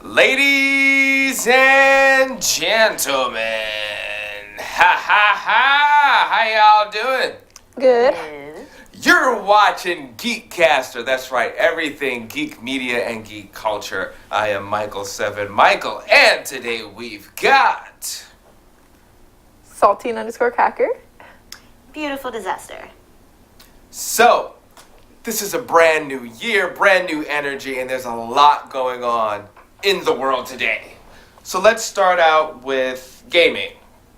Ladies and gentlemen, how y'all doing? Good. You're watching GEEKCASTER. That's right, everything geek media and geek culture. I am 𝕭𝖆𝖚𝖙𝖆𝖚𝖙𝖊𝖚, and today we've got 𝕭𝑡ine_Hacker. Beautiful disaster. So, this is a brand new year, brand new energy, and there's a lot going on in the world today. So let's start out with gaming.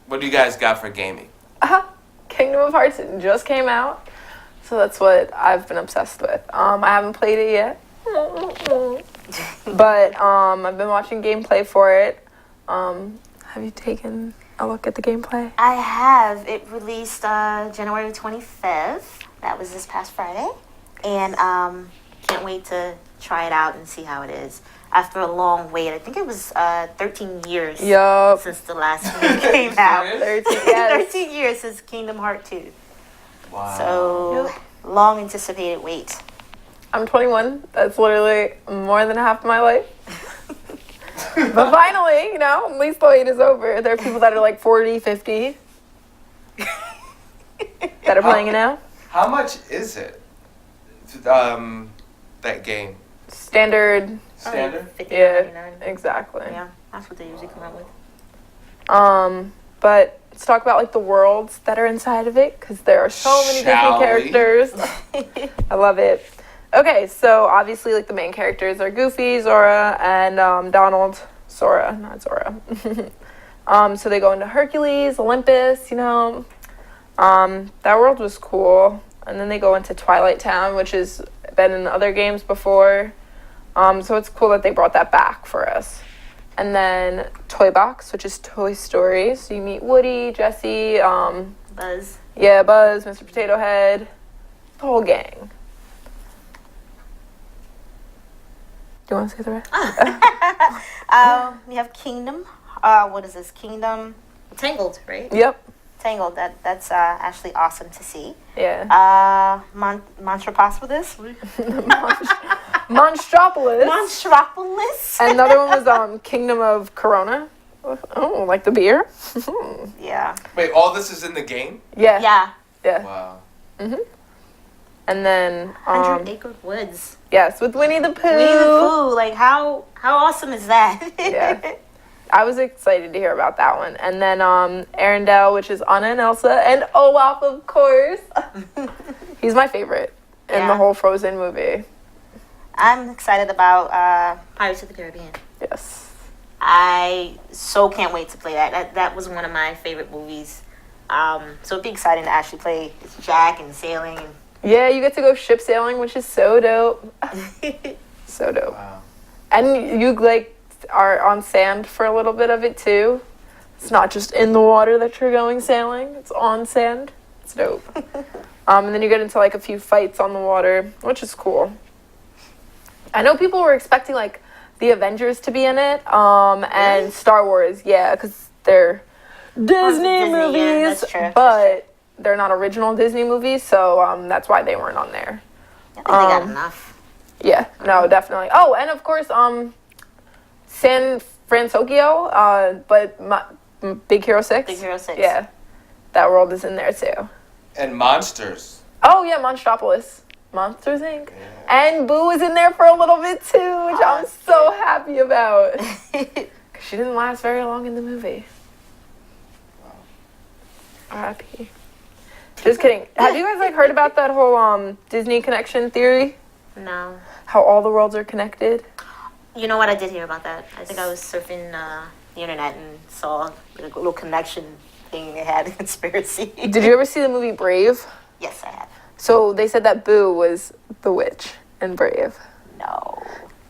What do you guys got for gaming? Kingdom of Hearts just came out, so that's what I've been obsessed with. I haven't played it yet, but I've been watching gameplay for it. Have you taken a look at the gameplay? I have. It released January 25th. That was this past Friday. And can't wait to try it out and see how it is. After a long wait, I think it was 13 years since the last game came out. 13 years since Kingdom Hearts 2. Wow. So, long anticipated wait. I'm 21. That's literally more than half my life. But finally, at least the wait is over. There are people that are like 40, 50 that are playing it now. How much is it? That game? Standard. Standard? Yeah, exactly. Yeah, that's what they usually come out with. But let's talk about like the worlds that are inside of it, because there are so many different characters. I love it. Okay, so obviously like the main characters are Goofy, Zora, and Donald. Sora, not Zora. So they go into Hercules, Olympus, that world was cool. And then they go into Twilight Town, which has been in other games before. So it's cool that they brought that back for us. And then Toy Box, which is Toy Story. So you meet Woody, Jessie, Buzz. Yeah, Buzz, Mr. Potato Head, the whole gang. Do you want to say the rest? We have Kingdom. What is this? Kingdom Tangled, right? Yep. Tangled. That's actually awesome to see. Yeah. Monstropolis. Monstropolis. Monstropolis. And another one was Kingdom of Corona. Oh, like the beer? Yeah. Wait, all this is in the game? Yeah. Wow. Mhm. And then 100 Acre Woods. Yes, with Winnie the Pooh. Winnie the Pooh. Like how awesome is that? Yeah. I was excited to hear about that one. And then Arendelle, which is Anna and Elsa, and Olaf, of course. He's my favorite in the whole Frozen movie. I'm excited about Pirates of the Caribbean. Yes. I so can't wait to play that. That was one of my favorite movies. So it'd be exciting to actually play Jack and sailing. Yeah, you get to go ship sailing, which is so dope. So dope. Wow. And you are on sand for a little bit of it too. It's not just in the water that you're going sailing. It's on sand. It's dope. And then you get into like a few fights on the water, which is cool. I know people were expecting like the Avengers to be in it, and Star Wars, because they're Disney movies, yeah, that's true. but they're not original Disney movies, so that's why they weren't on there. I think they got enough. Yeah, no, definitely. Oh, and of course, San Francisco, but Big Hero 6. Big Hero 6. Yeah, that world is in there too. And monsters. Oh yeah, Monstropolis. Monsters Inc. Yeah. And Boo is in there for a little bit too, which I'm so happy about. Because she didn't last very long in the movie. Wow. R.I.P. Just kidding. Have you guys heard about that whole Disney connection theory? No. How all the worlds are connected? You know what? I did hear about that. I think I was surfing the internet and saw a little connection thing they had, a conspiracy. Did you ever see the movie Brave? Yes, I have. So they said that Boo was the witch in Brave. No.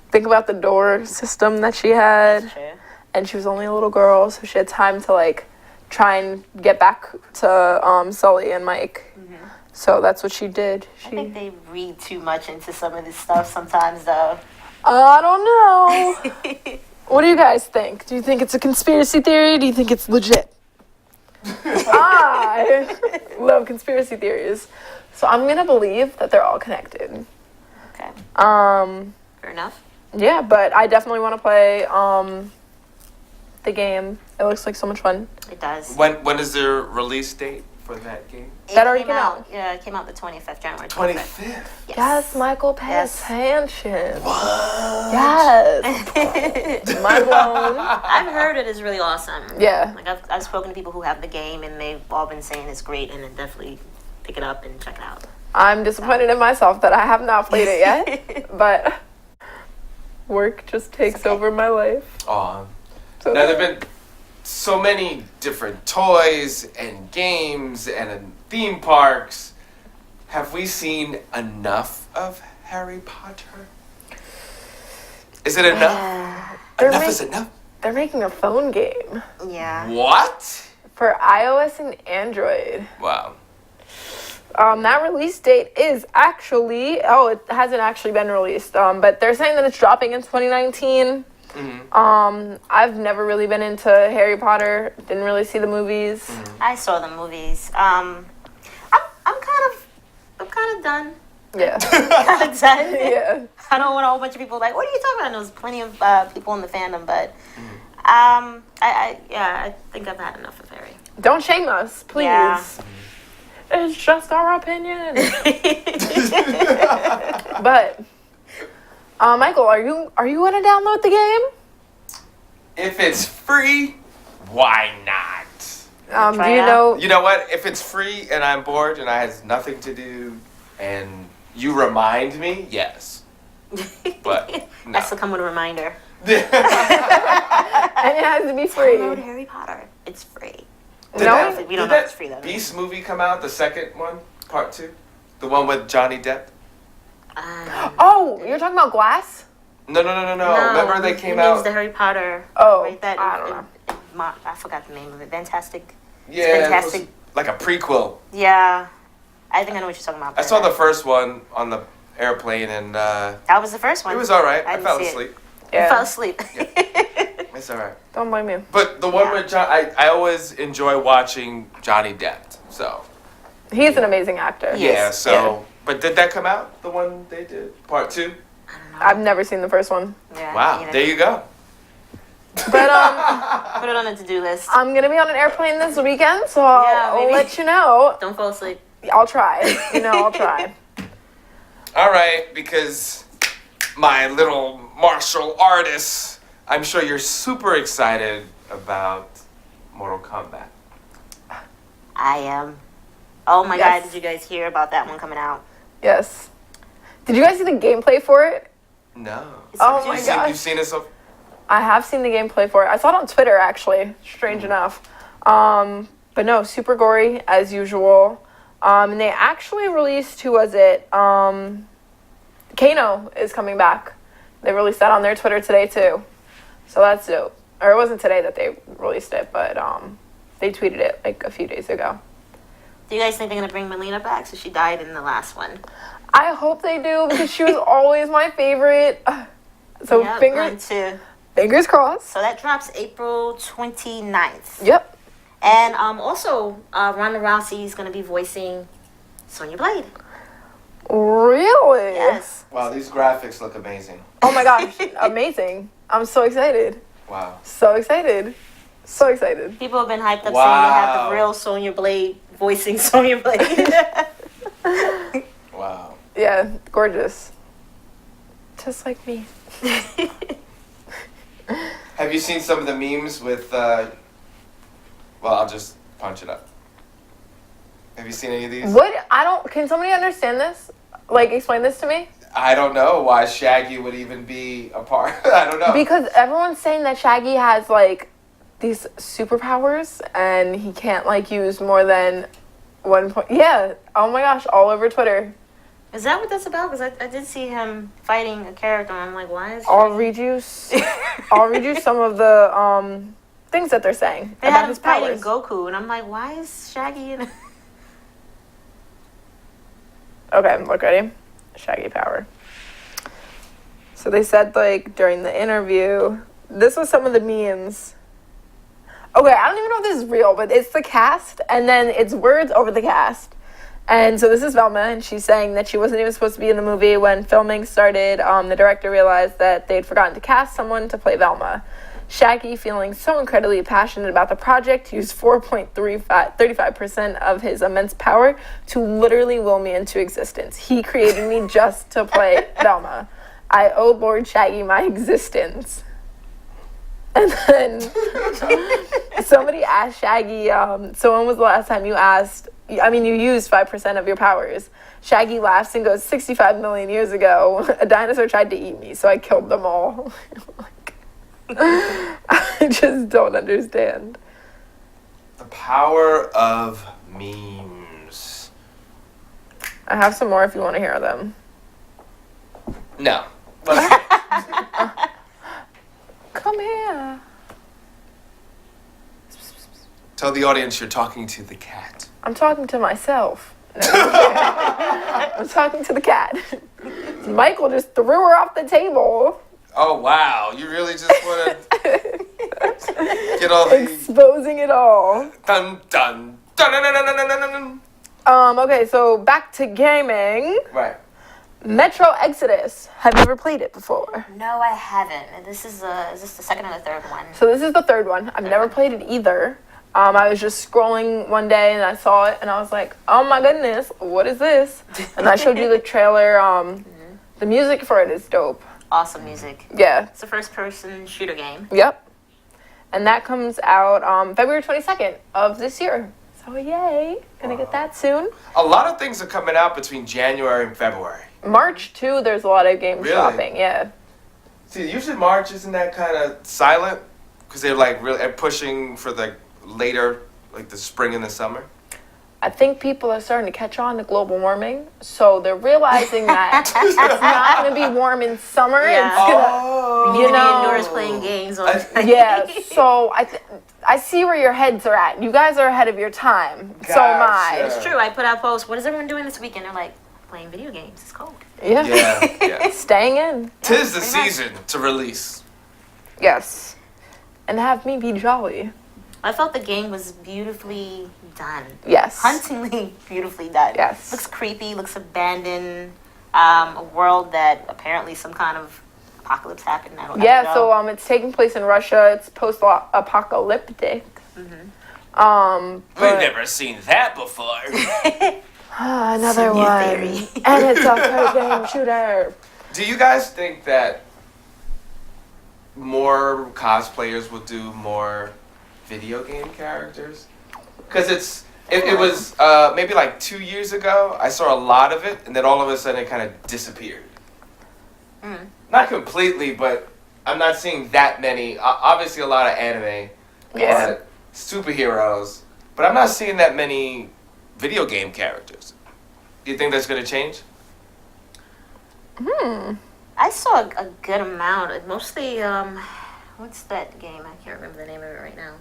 Think about the door system that she had. That's true. And she was only a little girl, so she had time to try and get back to Sully and Mike. Mm-hmm. So that's what she did. I think they read too much into some of this stuff sometimes, though. I don't know. What do you guys think? Do you think it's a conspiracy theory? Do you think it's legit? I love conspiracy theories. So I'm going to believe that they're all connected. Okay. Fair enough. Yeah, but I definitely want to play the game. It looks like so much fun. It does. When is the release date for that game? That already came out. Yeah, it came out the 25th, January 25th. 25th. Yes, Michael, pay Yes. attention. What? Yes. Mind blown. I've heard it is really awesome. Yeah. Like I've spoken to people who have the game and they've all been saying it's great and then definitely pick it up and check it out. I'm disappointed in myself that I have not played it yet, but work just takes over my life. Aw. So Now there have been so many different toys and games and theme parks. Have we seen enough of Harry Potter? Is it enough? They're Enough ma- is enough. They're making a phone game Yeah. What? for iOS and Android. Wow. That release date is actually, it hasn't actually been released, but they're saying that it's dropping in 2019. Mm-hmm. I've never really been into Harry Potter, didn't really see the movies. Mm-hmm. I saw the movies. I'm kind of done. Yeah. Kind of done. Yeah. I don't want a whole bunch of people like, what are you talking about? And there's plenty of people in the fandom, but I think I've had enough of Harry. Don't shame us, please. Yeah. It's just our opinion. But, Michael, are you gonna download the game? If it's free, why not? Do Try you it know? You know what? If it's free and I'm bored and I have nothing to do and you remind me, yes. But no. That's to come with a reminder. And it has to be free. Download Harry Potter. It's free. No? We don't Did know if it's free though. Beast movie come out, the second one, part 2? The one with Johnny Depp? Oh, you're talking about Glass? No. Remember they came it means out? the Harry Potter. Oh, right, that I don't know. I forgot the name of it. Fantastic. Yeah, it was Fantastic. like a prequel. Yeah, I think I know what you're talking about. I saw the first one on the airplane and That was the first one. it was alright. I didn't fell see it. asleep. I fell asleep. It's alright. Don't blame you. But the one Yeah. with John, I always enjoy watching Johnny Depp. So He's an amazing actor. yeah. So, Yeah. but did that come out? The one they did, part 2. I've never seen the first one. Yeah, Wow, you know. there you go. But Put it on the to-do list. I'm gonna be on an airplane this weekend, so Yeah, I'll maybe. let you know. Don't fall asleep. I'll try. I'll try. All right, because my little martial artist, I'm sure you're super excited about Mortal Kombat. I am. Oh my Yes. God! Did you guys hear about that one coming out? Yes. Did you guys see the gameplay for it? No. Oh It's my juicy. gosh. You've seen it so. I have seen the gameplay for it. I saw it on Twitter, actually. Strange enough. But no, super gory, as usual. And they actually released, who was it? Kano is coming back. They released that on their Twitter today, too. So that's dope. Or it wasn't today that they released it, but they tweeted it like a few days ago. Do you guys think they're gonna bring Melina back? So she died in the last one. I hope they do, because she was always my favorite. So Yeah, fingers mine too. crossed. So that drops April 29th. Yep. And also, Ronda Rousey is going to be voicing Sonya Blade. Really? Yes. Wow, these graphics look amazing. Oh my gosh, amazing. I'm so excited. Wow. So excited. So excited. People have been hyped up saying they Wow. have the real Sonya Blade voicing Sonya Blade. Wow. Yeah, gorgeous. Just like me. Have you seen some of the memes with? Well, I'll just punch it up. Have you seen any of these? Can somebody understand this? Like, explain this to me? I don't know why Shaggy would even be a part. I don't know. Because everyone's saying that Shaggy has, like, these superpowers and he can't, like, use more than one point. Yeah. Oh my gosh, all over Twitter. Is that what that's about? Because I did see him fighting a character, and I'm like, why is I'll read you some of the things that they're saying they about had him his fighting powers. Goku, and I'm like, why is Shaggy in? Okay, look, ready? Shaggy power. So they said, like, during the interview, this was some of the memes. Okay, I don't even know if this is real, but it's the cast, and then it's words over the cast. And so this is Velma, and she's saying that she wasn't even supposed to be in the movie. When filming started, the director realized that they'd forgotten to cast someone to play Velma. Shaggy, feeling so incredibly passionate about the project, used 4.35% of his immense power to literally will me into existence. He created me just to play Velma. I owe Lord Shaggy my existence. And then somebody asked Shaggy, so when was the last time you used 5% of your powers? Shaggy laughs and goes, 65 million years ago, a dinosaur tried to eat me, so I killed them all. I just don't understand. The power of memes. I have some more if you want to hear them. No. Come here. Tell the audience you're talking to the cat. I'm talking to myself. No, I'm talking to the cat. Michael just threw her off the table. Oh, wow. You really just want to get all the... Exposing it all. Dun, dun, dun, dun, dun, dun, dun, dun, dun. Okay, so back to gaming. Right. Metro Exodus. Have you ever played it before? No, I haven't. And this is this the second or the third one? So this is the third one. I've never played it either. I was just scrolling one day and I saw it and I was like, oh my goodness, what is this? And I showed you the trailer. The music for it is dope. Awesome music. Yeah. It's a first-person shooter game. Yep. And that comes out February 22nd of this year. So yay. Gonna get that soon. A lot of things are coming out between January and February. March too, there's a lot of game shopping, yeah. See, usually March isn't that kind of silent because they're like really pushing for the later, like the spring and the summer. I think people are starting to catch on to global warming, so they're realizing that it's not going to be warm in summer. Yeah. It's gonna, You know, be indoors playing games. Yeah. So I see where your heads are at. You guys are ahead of your time. Gotcha. So am I. It's true. I put out posts. What is everyone doing this weekend? They're like playing video games. It's cold. Yeah. Yeah. Staying in. Tis the pretty much. season to release. Yes. And have me be jolly. I felt the game was beautifully done. Yes. Hauntingly beautifully done. Yes. Looks creepy, looks abandoned. A world that apparently some kind of apocalypse happened. I don't know. Yeah, so it's taking place in Russia. It's post-apocalyptic. We've never seen that before. Another Some new one. theory. And it's a third game shooter. Do you guys think that more cosplayers will do more video game characters? Because it was maybe like 2 years ago, I saw a lot of it, and then all of a sudden it kind of disappeared. Not completely, but I'm not seeing that many. Obviously a lot of anime, Yeah. superheroes, but I'm not seeing that many video game characters. Do you think that's going to change? I saw a good amount. Mostly, what's that game? I can't remember the name of it right now.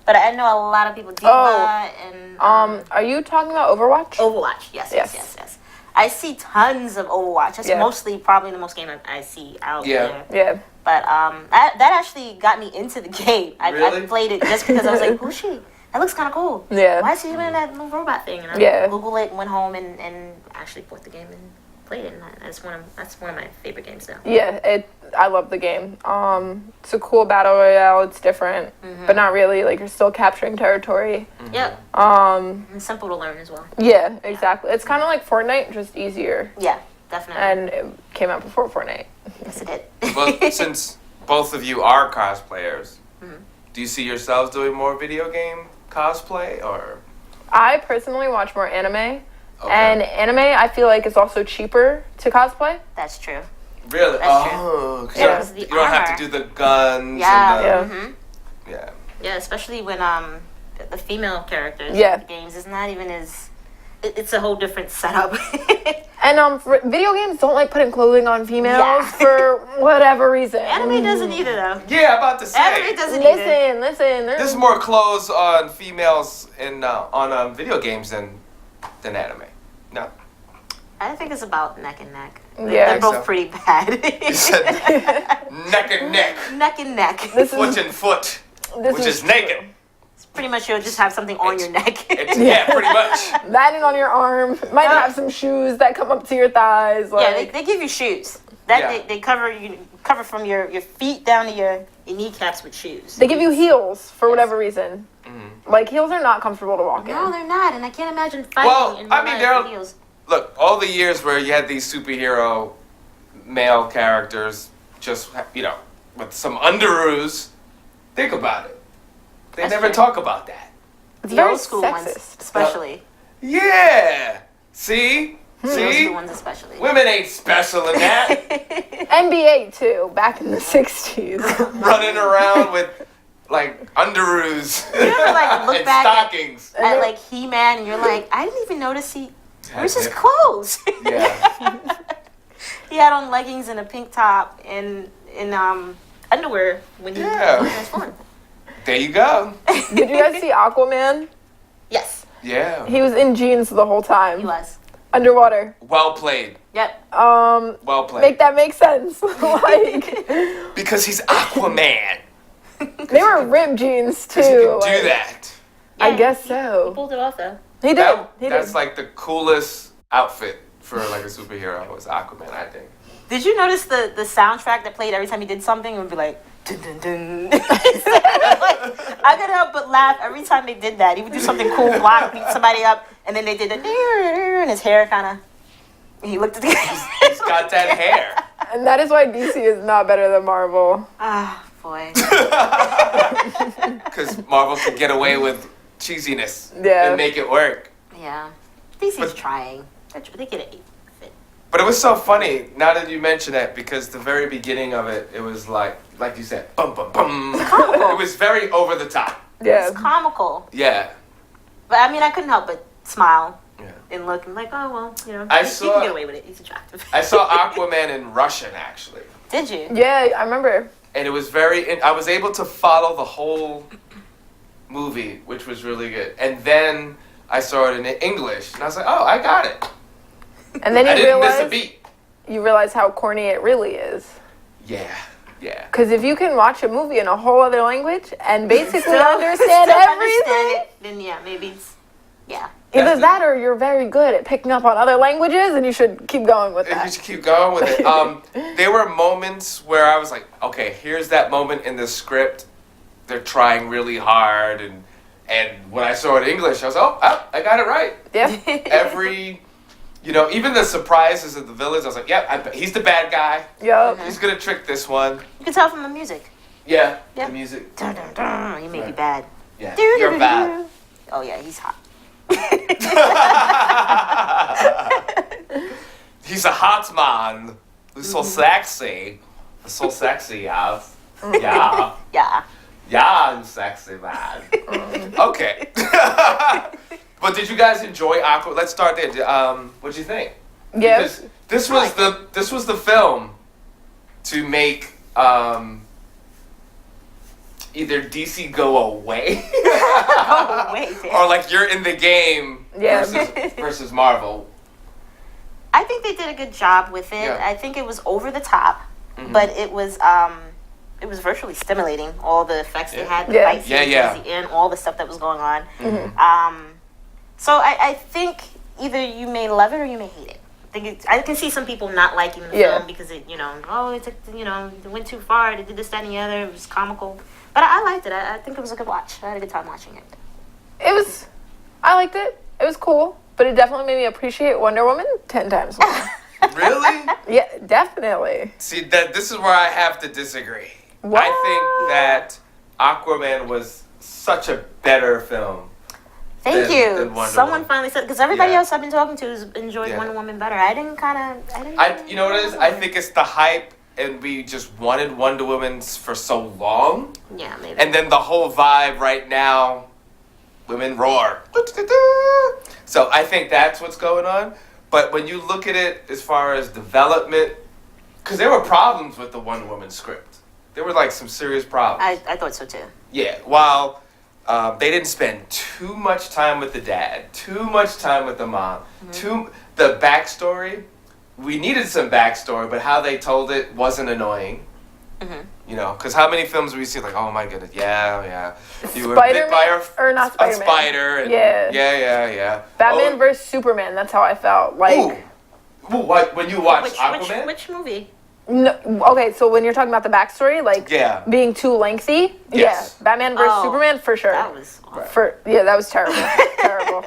But I know a lot of people. Diva and Are you talking about Overwatch? Overwatch. Yes. I see tons of Overwatch. That's mostly probably the most game I see out there. Yeah. But that actually got me into the game. Really? I played it just because I was like, who's she? That looks kind of cool. Yeah. Why is she doing that little robot thing? And I Googled it, went home, and actually bought the game and played it. And that's one of my favorite games now. Yeah, I love the game. It's a cool battle royale. It's different, but not really. Like, you're still capturing territory. Yep. And simple to learn as well. Yeah, exactly. It's kind of like Fortnite, just easier. Yeah, definitely. And it came out before Fortnite. Yes, it did. Well, since both of you are cosplayers, do you see yourselves doing more video game cosplay, or? I personally watch more anime. Okay. And anime, I feel like, is also cheaper to cosplay. That's true. Really? That's oh, true. because you don't have to do the guns. Yeah. Yeah, especially when the female characters in Yeah. the games is not even as it's a whole different setup. And video games don't like putting clothing on females for whatever reason. Anime doesn't either though. Yeah, I'm about to say. Anime doesn't either. Listen. There's more clothes on females in on video games than anime. No. I think it's about neck and neck. Yeah. They're both So. pretty bad. You said neck and neck, Neck and neck. foot and foot, which is naked. Pretty much, you'll just have something on your neck. Yeah, pretty much. That and on your arm. Might have some shoes that come up to your thighs. Like. Yeah, they give you shoes. They cover from your feet down to your kneecaps with shoes. They give you heels for whatever reason. Like, heels are not comfortable to walk in. No, they're not, and I can't imagine fighting in heels. Look, all the years where you had these superhero male characters just, with some underoos, think about it. They never talk about that. It's The very old school sexist. ones, especially. Yeah. See? The old school ones, especially. Women ain't special in that. NBA, too, back in the 60s. Running around with, like, underoos You ever, like, look and back stockings. at like, He-Man, and you're like, I didn't even notice where's his clothes? Yeah. He had on leggings and a pink top and underwear when he transformed. There you go. Did you guys see Aquaman? Yes, Yeah. He was in jeans the whole time. he was. Underwater. Well played. Yep. Well played. Make that make sense. Like, Because he's Aquaman. they were ripped jeans, too. Because he can like, do that. I guess He so. pulled it off, though. He did. That's like the coolest outfit for like a superhero was Aquaman, I think. Did you notice the soundtrack that played every time he did something? It would be like, dun, dun, dun. I couldn't help but laugh every time they did that. He would do something cool, block, beat somebody up, and then they did the and his hair kind of. He looked at the He's got that hair. And that is why DC is not better than Marvel. Ah, boy. Because Marvel can get away with cheesiness Yeah. and make it work. Yeah. DC's trying. They get it. But it was so funny, now that you mention it, because the very beginning of it, it was like you said, bum, bum, bum. It was very over the top. Yeah. It's comical. Yeah. But I mean, I couldn't help but smile Yeah. and look and like, oh, well, he can get away with it. He's attractive. I saw Aquaman in Russian, actually. Did you? Yeah, I remember. And it was I was able to follow the whole movie, which was really good. And then I saw it in English, and I was like, oh, I got it. And then I you didn't miss a realize beat. you realize how corny it really is. Yeah. Because if you can watch a movie in a whole other language and basically understand Still everything, understand it, then yeah, maybe it's, yeah. either that or you're very good at picking up on other languages, and you should keep going with You that. should keep going with it. There were moments where I was like, okay, here's that moment in the script. They're trying really hard, and when I saw it in English, I was like, oh, I got it right. Yeah. Every, even the surprises of the villains, I was like, yep, he's the bad guy. Yup. He's gonna trick this one. You can tell from the music. Yeah, Yeah. the music. Dun, dun, dun. You may be bad. Yeah, you're bad. Oh yeah, he's hot. He's a hot man. He's so sexy. So sexy, yes. Yeah. Yeah. Yeah, I'm sexy, man. Okay. But did you guys enjoy Aqua? Let's start there. What'd you think? Yeah. Because this was the film to make either DC go away Oh wait. or like you're in the game Yeah. versus Marvel. I think they did a good job with it. Yeah. I think it was over the top, but it was virtually stimulating. All the effects they had, the Yeah. fight scenes Yeah. towards the end, all the stuff that was going on. So I think either you may love it or you may hate it. I can see some people not liking the film because it went too far. They did this, that, and the other. It was comical, but I liked it. I think it was a good watch. I had a good time watching it. I liked it. It was cool, but it definitely made me appreciate Wonder Woman 10 times more. Really? Yeah, definitely. See, this is where I have to disagree. What? I think that Aquaman was such a better film. Thank than you. Wonder Someone Woman. finally said, because everybody Yeah. else I've been talking to has enjoyed Yeah. Wonder Woman better. I didn't. You know what it is? I think it's the hype, and we just wanted Wonder Woman for so long, Yeah, maybe. and then the whole vibe right now, women roar. So I think that's what's going on. But when you look at it as far as development, because there were problems with the Wonder Woman script. There were like some serious problems. I thought so too. Yeah, while they didn't spend too much time with the dad, too much time with the mom, the backstory. We needed some backstory, but how they told it wasn't annoying. You know, because how many films do we see like, oh my goodness, yeah, you were Spider-Man, bit by or not a Spider-Man. spider. And Yeah. Batman versus Superman. That's how I felt. Like, ooh, what, when you watched Aquaman? Which movie? no, okay, so when you're talking about the backstory, like being too lengthy, Yes. yeah, Batman versus Superman for sure. That was That was terrible, terrible.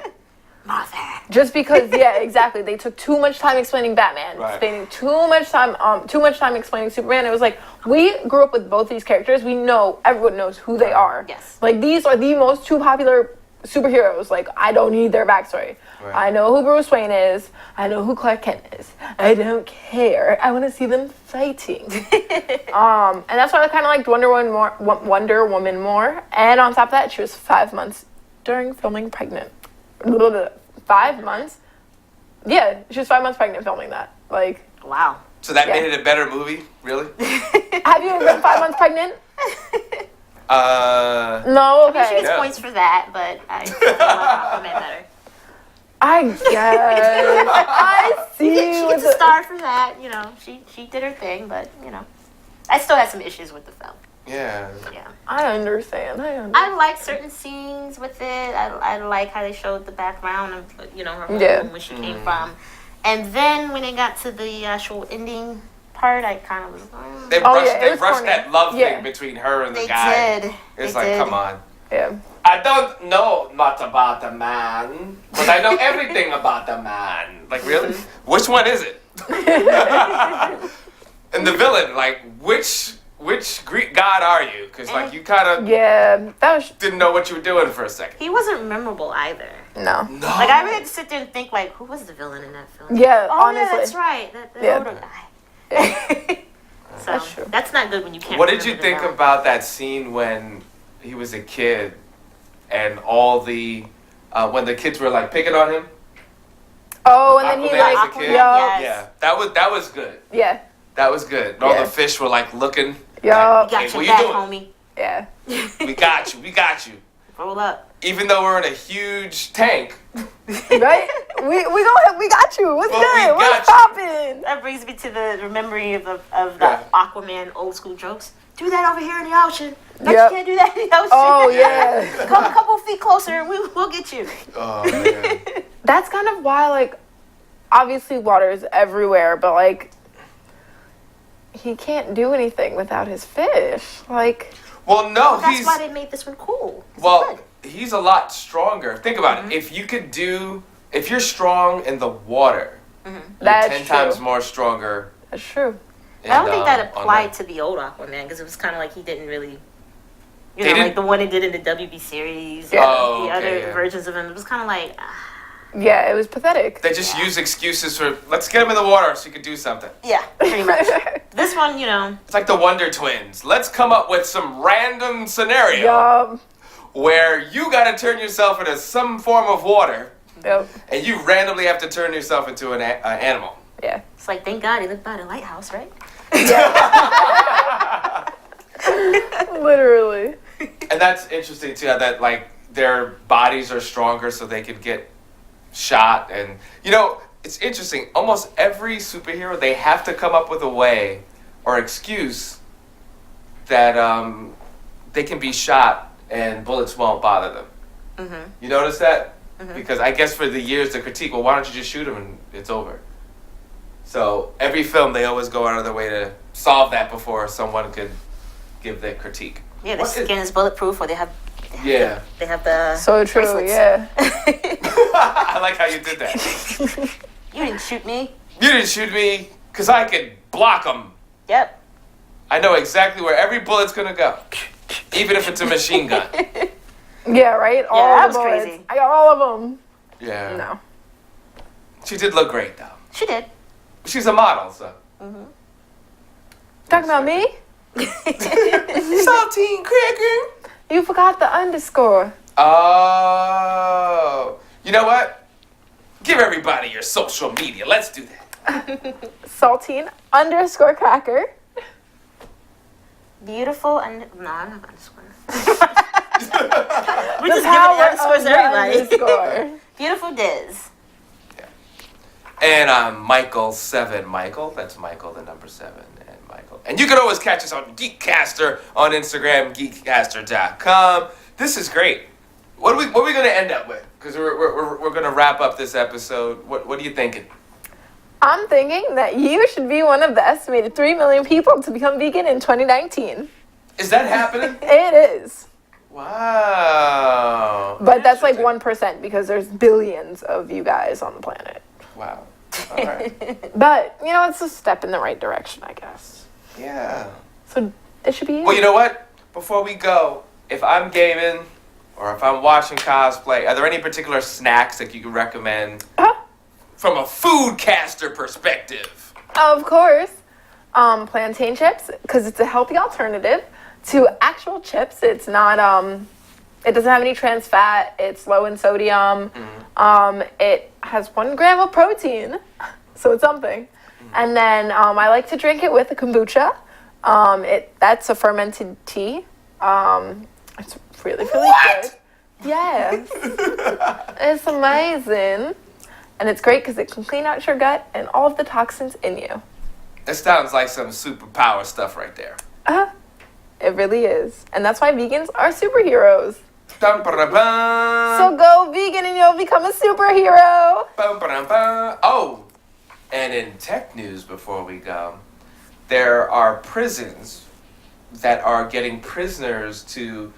Martha. Just because, yeah, exactly. They took too much time explaining Batman, spending too much time explaining Superman. It was like, we grew up with both these characters. We know, everyone knows who they are. Yes. Like, these are the most two popular superheroes. Like, I don't need their backstory. Right. I know who Bruce Wayne is. I know who Clark Kent is. I don't care. I want to see them fighting. And that's why I kind of liked Wonder Woman more. And on top of that, she was 5 months during filming pregnant. 5 months? Yeah, she was 5 months pregnant filming that. Like, wow. So that made it a better movie, really? have you ever been 5 months pregnant? No, okay. I mean, she gets points for that, but I like Aquaman better. I guess. I see. She gets a star for that. You know, she did her thing, but you know, I still had some issues with the film. Yeah. I understand. I like certain scenes with it. I like how they showed the background of her home, where she came from, and then when it got to the actual ending part, I kind of was. They rushed that love thing between her and the guy. Did. It's like, come on. Yeah. I don't know much about the man, but I know everything about the man. Like, really? Which one is it? And the villain, like, which Greek god are you? Because, like, you kind of didn't know what you were doing for a second. He wasn't memorable either. No. Like, I really had to sit there and think, like, who was the villain in that film? Yeah, oh, honestly. yeah, that's right. The older guy. So, that's true. That's not good when you can't What did you remember think the about that scene when he was a kid and all the, when the kids were, like, picking on him? Oh, and then he, Aquaman like, as a kid? Yes. Yeah, that was good. Yeah. That was good. And all the fish were, like, looking. Yeah. We got Hey, your what back, you doing? homie. Yeah. We got you. Roll up. Even though we're in a huge tank. Right? We got you. What's good? What's poppin'? That brings me to the memory of the Aquaman old school jokes. Do that over here in the ocean. No, you can't do that in the ocean. Oh, yeah. Come a couple feet closer and we'll get you. Oh, man. That's kind of why, like, obviously water is everywhere, but, like, he can't do anything without his fish. Like, well, no, that's why they made this one cool. Well, he's a lot stronger. Think about it. If you're strong in the water, you're that's 10 true. times more stronger. That's true. I don't think that applied to the old Aquaman because it was kind of like he didn't really, like the one he did in the WB series, other versions of him. It was kind of like, yeah, it was pathetic. They just use excuses for let's get him in the water so he could do something. Yeah, pretty much. This one, it's like the Wonder Twins. Let's come up with some random scenario where you got to turn yourself into some form of water, and you randomly have to turn yourself into an animal. Yeah. It's like, thank God he lived by the lighthouse, right? Yeah. Literally. And that's interesting too, that like their bodies are stronger so they could get shot. And it's interesting, almost every superhero, they have to come up with a way or excuse that they can be shot and bullets won't bother them. Mm-hmm. You notice that? Mm-hmm. Because I guess for the years the critique, well, why don't you just shoot him and it's over? So every film they always go out of their way to solve that before someone could give their critique. Yeah, their skin is bulletproof, or they have the so true. bracelets. Yeah. I like how you did that. You didn't shoot me. You didn't shoot me because I could block them. Yep. I know exactly where every bullet's gonna go, even if it's a machine gun. Yeah, right. That was crazy. I got all of them. Yeah. No. She did look great though. She did. She's a model, so. Mm-hmm. Talking about me? Saltine cracker. You forgot the underscore. Oh. You know what? Give everybody your social media. Let's do that. Saltine _cracker. Beautiful and no, I'm not underscore. We're The just power giving underscores of to the everybody. underscore. Beautiful Diz. And I'm Michael 7. Michael, that's Michael the number 7, and Michael And you can always catch us on GEEKCASTER on Instagram, geekcaster.com. This is great. What are we going to end up with? Because we're going to wrap up this episode. What are you thinking? I'm thinking that you should be one of the estimated 3 million people to become vegan in 2019. Is that happening? It is. Wow. But that's like 1% because there's billions of you guys on the planet. Wow. All right. But, you know, it's a step in the right direction, I guess. Yeah. So it should be you. Well, you know what? Before we go, if I'm gaming or if I'm watching cosplay, are there any particular snacks that you can recommend from a foodcaster perspective? Of course. Plantain chips, because it's a healthy alternative to actual chips. It's not, it doesn't have any trans fat. It's low in sodium. It has 1 gram of protein, so it's something. And then I like to drink it with a kombucha. That's a fermented tea. It's really good. Yes. It's amazing. And it's great because it can clean out your gut and all of the toxins in you. That sounds like some superpower stuff right there. It really is. And that's why vegans are superheroes. Dum, ba-da-bum. So go vegan and you'll become a superhero. Bum, ba-dum-bum. Oh, and in tech news before we go, there are prisons that are getting prisoners to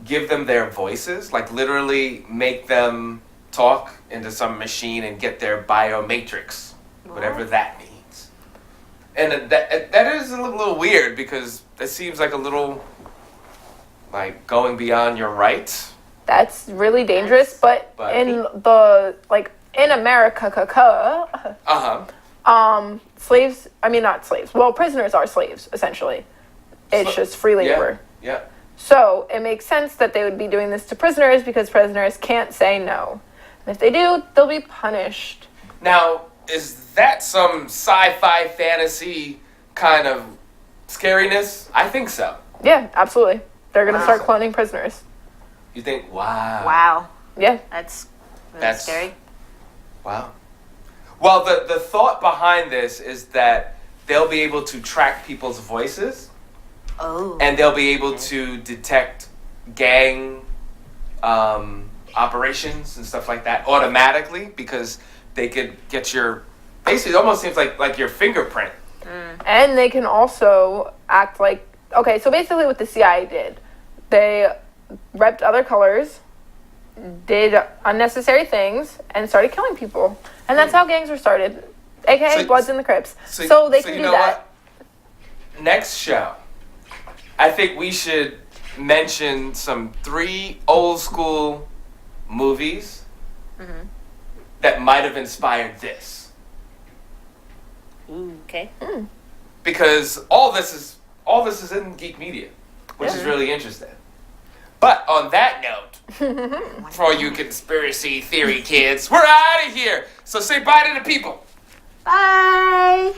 give them their voices, like literally make them talk into some machine and get their biomatrix, whatever that means. And that is a little weird because it seems like a little like going beyond your rights. That's really dangerous, but in the in America, slaves, I mean not slaves. Well, prisoners are slaves essentially. It's just free labor. Yeah. So it makes sense that they would be doing this to prisoners because prisoners can't say no. And if they do, they'll be punished. Now, is that some sci-fi fantasy kind of scariness? I think so. Yeah, absolutely. They're going to start cloning prisoners. You think, wow. Wow. Yeah. That's really scary. Wow. Well, the thought behind this is that they'll be able to track people's voices. Oh. And they'll be able to detect gang operations and stuff like that automatically because they could get your, basically it almost seems like your fingerprint. And they can also act like, okay, so basically what the CIA did, they repped other colors, did unnecessary things, and started killing people. And that's how gangs were started, aka Bloods and the Crips. So they can do that. What? Next show, I think we should mention some 3 old school movies that might have inspired this. Okay. Because all this is in geek media, which is really interesting. But on that note, for all you conspiracy theory kids, we're out of here. So say bye to the people. Bye.